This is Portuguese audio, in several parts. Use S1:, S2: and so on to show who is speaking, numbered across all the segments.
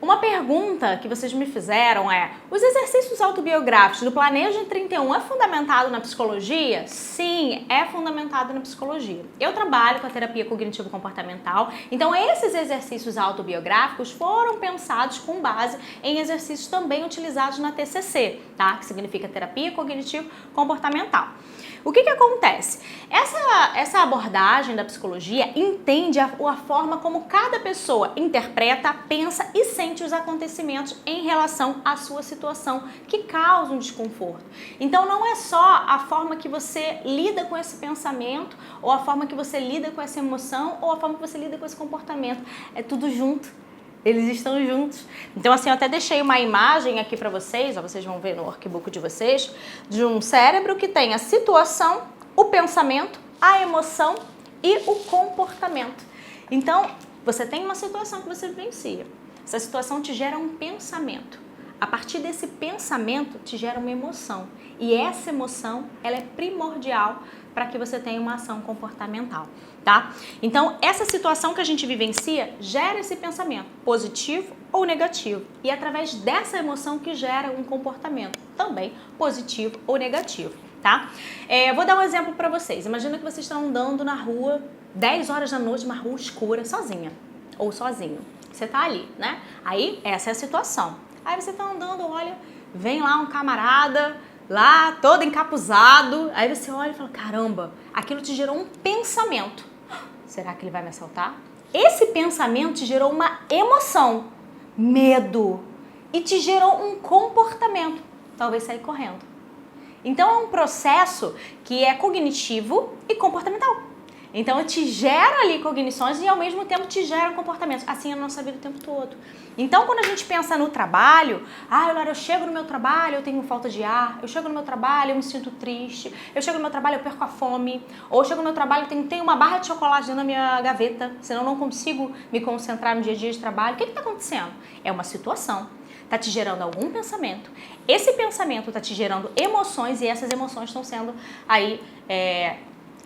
S1: Uma pergunta que vocês me fizeram é: os exercícios autobiográficos do Planeja em 31 é fundamentado na psicologia? Sim, é fundamentado na psicologia. Eu trabalho com a terapia cognitivo-comportamental, então esses exercícios autobiográficos foram pensados com base em exercícios também utilizados na TCC, tá? Que significa terapia cognitivo-comportamental. O que acontece? Essa abordagem da psicologia entende a forma como cada pessoa interpreta, pensa e sente os acontecimentos em relação à sua situação que causa um desconforto. Então não é só a forma que você lida com esse pensamento, ou a forma que você lida com essa emoção, ou a forma que você lida com esse comportamento. É tudo junto. Eles estão juntos. Então, assim, eu até deixei uma imagem aqui para vocês, ó, vocês vão ver no workbook de vocês, de um cérebro que tem a situação, o pensamento, a emoção e o comportamento. Então, você tem uma situação que você vivencia. Essa situação te gera um pensamento. A partir desse pensamento, te gera uma emoção. E essa emoção, ela é primordial para que você tenha uma ação comportamental, tá? Então, essa situação que a gente vivencia gera esse pensamento, positivo ou negativo. E é através dessa emoção que gera um comportamento, também positivo ou negativo, tá? Vou dar um exemplo para vocês. Imagina que vocês estão andando na rua, 10 horas da noite, uma rua escura, sozinha ou sozinho. Você tá ali, né? Aí, essa é a situação. Aí você tá andando, olha, vem lá um camarada, lá todo encapuzado, aí você olha e fala, caramba, aquilo te gerou um pensamento. Será que ele vai me assaltar? Esse pensamento te gerou uma emoção, medo, e te gerou um comportamento, talvez sair correndo. Então é um processo que é cognitivo e comportamental. Então te gera ali cognições e ao mesmo tempo te gera comportamentos. Assim é a nossa vida o tempo todo. Então quando a gente pensa no trabalho, eu chego no meu trabalho, eu tenho falta de ar, eu chego no meu trabalho, eu me sinto triste, eu chego no meu trabalho, eu perco a fome, ou eu chego no meu trabalho, tenho uma barra de chocolate dentro da minha gaveta, senão eu não consigo me concentrar no dia a dia de trabalho. O que está acontecendo? É uma situação. Está te gerando algum pensamento. Esse pensamento está te gerando emoções e essas emoções estão sendo aí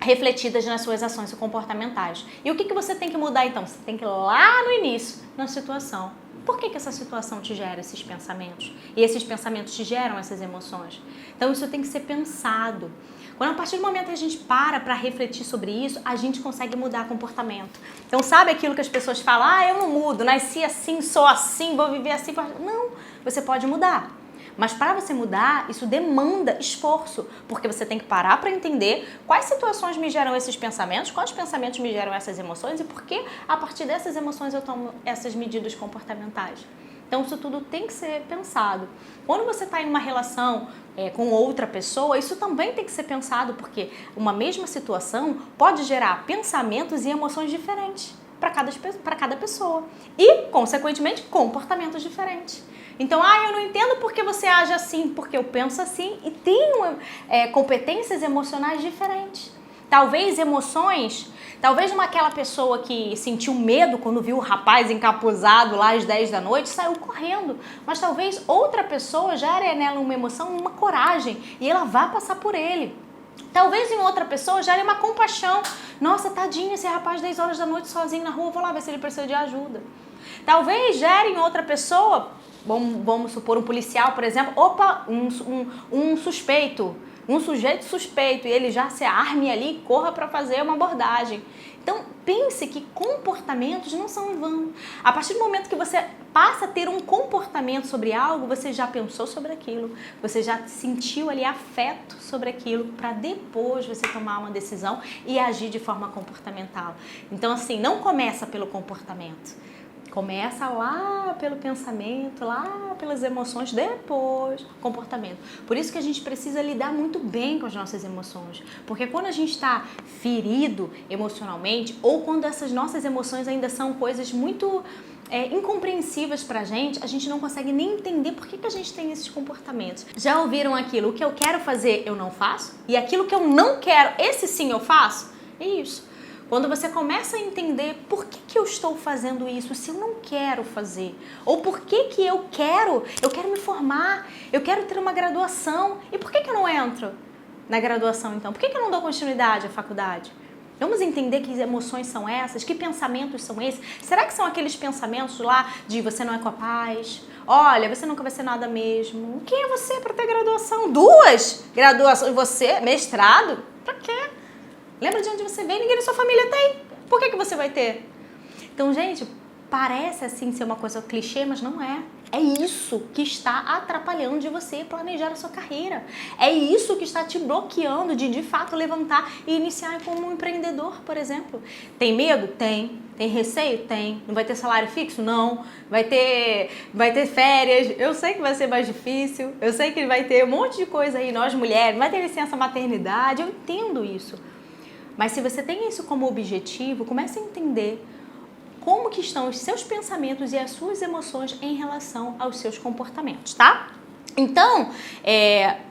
S1: refletidas nas suas ações comportamentais. E o que você tem que mudar então? Você tem que ir lá no início, na situação. Por que essa situação te gera esses pensamentos? E esses pensamentos te geram essas emoções? Então isso tem que ser pensado. Quando a partir do momento que a gente para refletir sobre isso, a gente consegue mudar comportamento. Então sabe aquilo que as pessoas falam? Eu não mudo, nasci assim, sou assim, vou viver assim. Não, você pode mudar. Mas para você mudar, isso demanda esforço, porque você tem que parar para entender quais situações me geram esses pensamentos, quais pensamentos me geram essas emoções e por que a partir dessas emoções eu tomo essas medidas comportamentais. Então isso tudo tem que ser pensado. Quando você está em uma relação com outra pessoa, isso também tem que ser pensado, porque uma mesma situação pode gerar pensamentos e emoções diferentes para cada pessoa e, consequentemente, comportamentos diferentes. Então, eu não entendo por que você age assim, porque eu penso assim e tenho competências emocionais diferentes. Talvez aquela pessoa que sentiu medo quando viu o rapaz encapuzado lá às 10 da noite, saiu correndo. Mas talvez outra pessoa gere nela uma emoção, uma coragem e ela vá passar por ele. Talvez em outra pessoa gere uma compaixão. Nossa, tadinho, esse rapaz 10 horas da noite sozinho na rua, vou lá ver se ele precisa de ajuda. Talvez gere em outra pessoa, vamos supor um policial, por exemplo, um suspeito, um sujeito suspeito, e ele já se arme ali e corra para fazer uma abordagem. Então, pense que comportamentos não são em vão. A partir do momento que você passa a ter um comportamento sobre algo, você já pensou sobre aquilo, você já sentiu ali afeto sobre aquilo, para depois você tomar uma decisão e agir de forma comportamental. Então, assim, não começa pelo comportamento. Começa lá pelo pensamento, lá pelas emoções, depois comportamento. Por isso que a gente precisa lidar muito bem com as nossas emoções. Porque quando a gente está ferido emocionalmente, ou quando essas nossas emoções ainda são coisas muito incompreensíveis pra gente, a gente não consegue nem entender por que a gente tem esses comportamentos. Já ouviram aquilo? O que eu quero fazer, eu não faço? E aquilo que eu não quero, esse sim eu faço? É isso. Quando você começa a entender por que eu estou fazendo isso, se eu não quero fazer, ou por que eu quero me formar, eu quero ter uma graduação, e por que eu não entro na graduação então? Por que eu não dou continuidade à faculdade? Vamos entender que emoções são essas, que pensamentos são esses. Será que são aqueles pensamentos lá de você não é capaz? Olha, você nunca vai ser nada mesmo. Quem é você para ter graduação? 2 graduações, você, mestrado? Pra quê? Lembra de onde você veio? Ninguém da sua família tem. Por que você vai ter? Então, gente, parece assim ser uma coisa clichê, mas não é. É isso que está atrapalhando de você planejar a sua carreira. É isso que está te bloqueando de fato levantar e iniciar como um empreendedor, por exemplo. Tem medo? Tem. Tem receio? Tem. Não vai ter salário fixo? Não. Vai ter férias? Eu sei que vai ser mais difícil. Eu sei que vai ter um monte de coisa aí, nós mulheres, vai ter licença maternidade, eu entendo isso. Mas se você tem isso como objetivo, comece a entender como que estão os seus pensamentos e as suas emoções em relação aos seus comportamentos, tá? Então,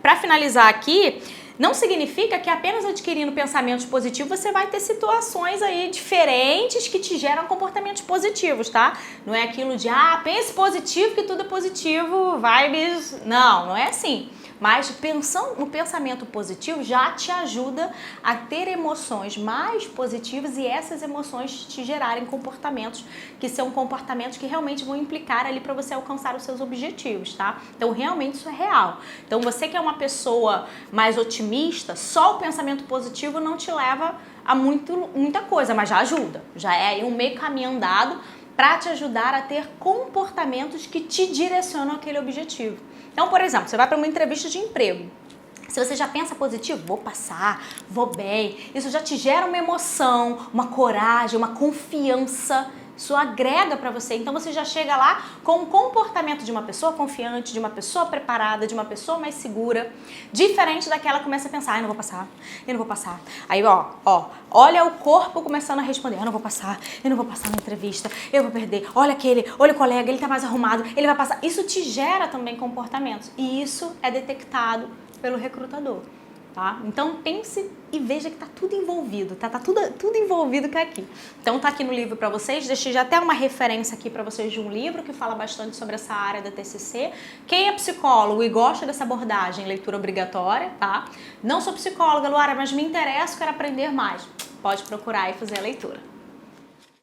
S1: para finalizar aqui, não significa que apenas adquirindo pensamentos positivos você vai ter situações aí diferentes que te geram comportamentos positivos, tá? Não é aquilo de, pense positivo que tudo é positivo, vibes... Não é assim. Mas pensando no pensamento positivo já te ajuda a ter emoções mais positivas e essas emoções te gerarem comportamentos que são comportamentos que realmente vão implicar ali para você alcançar os seus objetivos, tá? Então realmente isso é real. Então você que é uma pessoa mais otimista, só o pensamento positivo não te leva a muita coisa, mas já ajuda. Já é aí um meio caminho andado para te ajudar a ter comportamentos que te direcionam àquele objetivo. Então, por exemplo, você vai para uma entrevista de emprego. Se você já pensa positivo, vou passar, vou bem, isso já te gera uma emoção, uma coragem, uma confiança. Isso agrega para você. Então você já chega lá com o comportamento de uma pessoa confiante, de uma pessoa preparada, de uma pessoa mais segura, diferente daquela que começa a pensar, eu não vou passar, eu não vou passar. Aí, olha o corpo começando a responder, eu não vou passar na entrevista, eu vou perder. Olha o colega, ele tá mais arrumado, ele vai passar. Isso te gera também comportamentos e isso é detectado pelo recrutador. Tá? Então pense e veja que tá tudo envolvido, tá tudo envolvido aqui. Então tá aqui no livro para vocês, deixei já até uma referência aqui para vocês de um livro que fala bastante sobre essa área da TCC. Quem é psicólogo e gosta dessa abordagem, leitura obrigatória, tá? Não sou psicóloga, Luara, mas me interesso, quero aprender mais. Pode procurar e fazer a leitura.